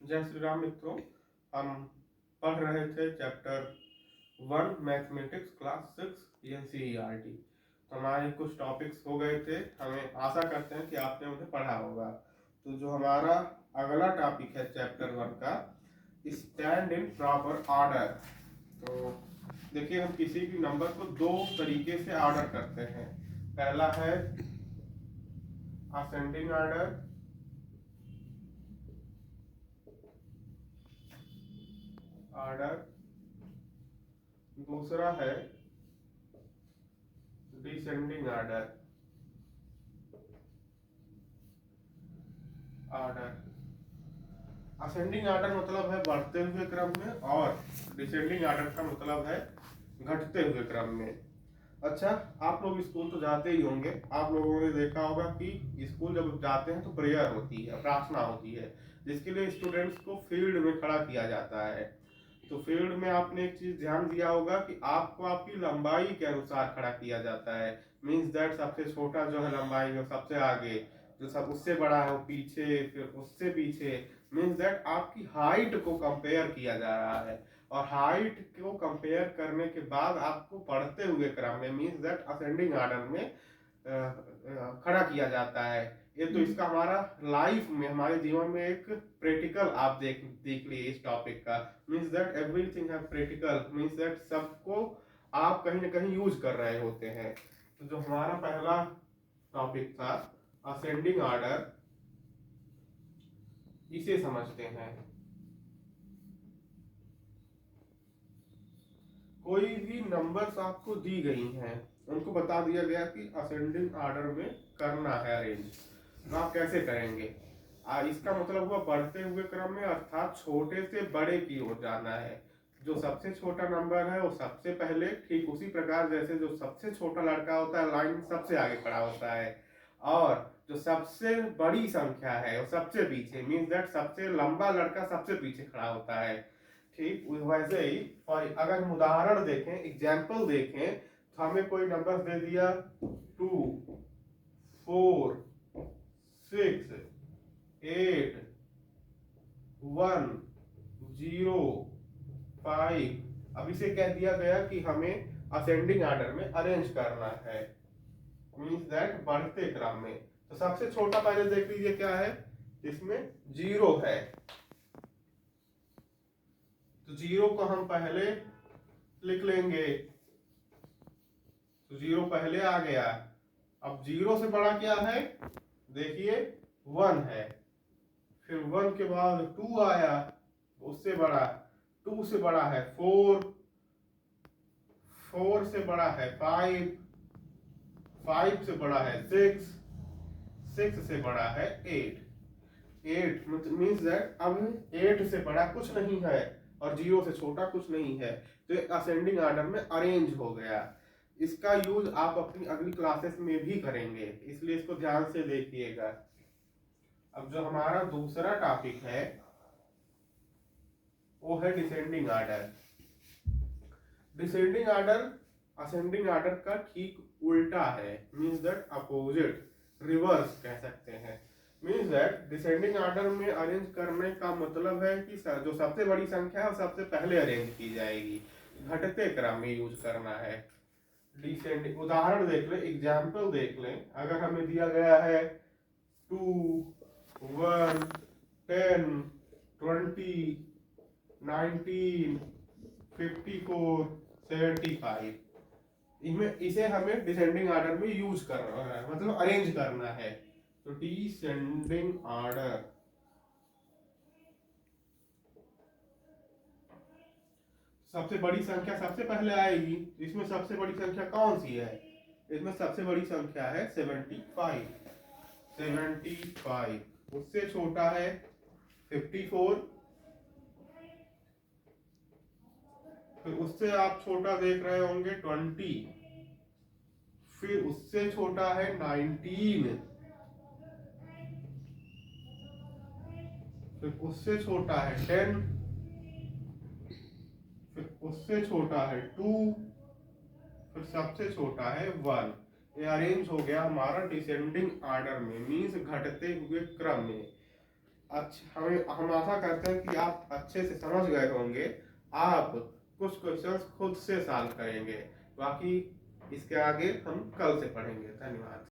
जय श्री राम मित्रों। हम पढ़ रहे थे चैप्टर 1 मैथमेटिक्स क्लास 6 एनसीईआरटी। तो हमारे कुछ टॉपिक्स हो गए थे, हमें आशा करते हैं कि आपने उन्हें पढ़ा होगा। तो जो हमारा अगला टॉपिक है चैप्टर 1 का, स्टैंड इन प्रॉपर ऑर्डर। तो देखिए, हम किसी भी नंबर को दो तरीके से ऑर्डर करते हैं। पहला है असेंडिंग ऑर्डर, दूसरा है डिसेंडिंग ऑर्डर। असेंडिंग ऑर्डर मतलब है बढ़ते हुए क्रम में, और डिसेंडिंग ऑर्डर का मतलब है घटते हुए क्रम में। अच्छा, आप लोग स्कूल तो जाते ही होंगे। आप लोगों ने देखा होगा कि स्कूल जब जाते हैं तो प्रेयर होती है, प्रार्थना होती है, जिसके लिए स्टूडेंट्स को फील्ड में खड़ा किया जाता है। तो फील्ड में आपने एक चीज ध्यान दिया होगा कि आपको आपकी लंबाई के अनुसार खड़ा किया जाता है। मीन्स दैट सबसे छोटा जो है लंबाई में सबसे आगे, जो सब उससे बड़ा है वो पीछे, फिर उससे पीछे। मीन्स दैट आपकी हाइट को कंपेयर किया जा रहा है, और हाइट को कंपेयर करने के बाद आपको बढ़ते हुए क्रम में, मीन्स दैट असेंडिंग ऑर्डर में खड़ा किया जाता है। ये तो इसका हमारा लाइफ में, हमारे जीवन में एक प्रैक्टिकल आप देख लिए इस टॉपिक का। मीन्स दैट एवरीथिंग है प्रैक्टिकल, मीन्स दैट सबको आप कहीं ना कहीं यूज कर रहे होते हैं। तो जो हमारा पहला टॉपिक था असेंडिंग ऑर्डर, इसे समझते हैं। कोई भी नंबर्स आपको दी गई हैं, उनको बता दिया गया कि असेंडिंग ऑर्डर में करना है अरेंज। तो आप कैसे करेंगे? इसका मतलब हुआ बढ़ते हुए क्रम में, अर्थात छोटे से बड़े की ओर जाना है। जो सबसे छोटा नंबर है वो सबसे पहले, ठीक उसी प्रकार जैसे जो सबसे छोटा लड़का होता है लाइन सबसे आगे खड़ा होता है, और जो सबसे बड़ी संख्या है वो सबसे पीछे। मीन्स दैट सबसे लंबा लड़का सबसे पीछे खड़ा होता है। ठीक वैसे ही, और अगर हम उदाहरण देखें, एग्जाम्पल देखें, तो हमें कोई नंबर दे दिया 2, 4, 6, 8, 1, 0, 5। अब इसे कह दिया गया कि हमें असेंडिंग ऑर्डर में अरेंज करना है, मीन्स दैट बढ़ते क्रम में। तो सबसे छोटा पहले देख लीजिए क्या है, इसमें 0 है। तो 0 को हम पहले लिख लेंगे, तो 0 पहले आ गया। अब 0 से बड़ा क्या है, देखिए 1 है। फिर 1 के बाद 2 आया, उससे बड़ा। 2 से बड़ा है 4, 4 से बड़ा है 5, 5 से बड़ा है 6, 6 से बड़ा है 8। 8 मीन्स दैट अब 8 से बड़ा कुछ नहीं है और 0 से छोटा कुछ नहीं है। तो असेंडिंग ऑर्डर में अरेंज हो गया। इसका यूज आप अपनी अगली क्लासेस में भी करेंगे, इसलिए इसको ध्यान से देखिएगा। अब जो हमारा दूसरा टॉपिक है वो है descending order. Descending order ascending order का ठीक उल्टा है, मीन्स दैट अपोजिट, रिवर्स कह सकते हैं। मीन्स दैट डिसेंडिंग ऑर्डर में अरेंज करने का मतलब है कि जो सबसे बड़ी संख्या है वो सबसे पहले अरेंज की जाएगी, घटते क्रम में यूज करना है। डिसेंडिंग उदाहरण देख लें, एग्जाम्पल देख लें। अगर हमें दिया गया है 2, 1, 10, 20, 19, 54, 75, इसमें इसे हमें डिसेंडिंग ऑर्डर में यूज करना है, मतलब अरेंज करना है। तो डिसेंडिंग ऑर्डर, सबसे बड़ी संख्या सबसे पहले आएगी। इसमें सबसे बड़ी संख्या कौन सी है? इसमें सबसे बड़ी संख्या है 75। 75 उससे छोटा है 54, फिर उससे आप छोटा देख रहे होंगे 20, फिर उससे छोटा है 19, फिर उससे छोटा है 10, फिर उससे छोटा है 2, फिर सबसे छोटा है 1। ये अरेंज हो गया हमारा डिसेंडिंग ऑर्डर में, मीन्स घटते हुए क्रम में। अच्छा, हम आशा करते हैं कि आप अच्छे से समझ गए होंगे। आप कुछ क्वेश्चंस खुद से सॉल्व करेंगे, बाकी इसके आगे हम कल से पढ़ेंगे। धन्यवाद।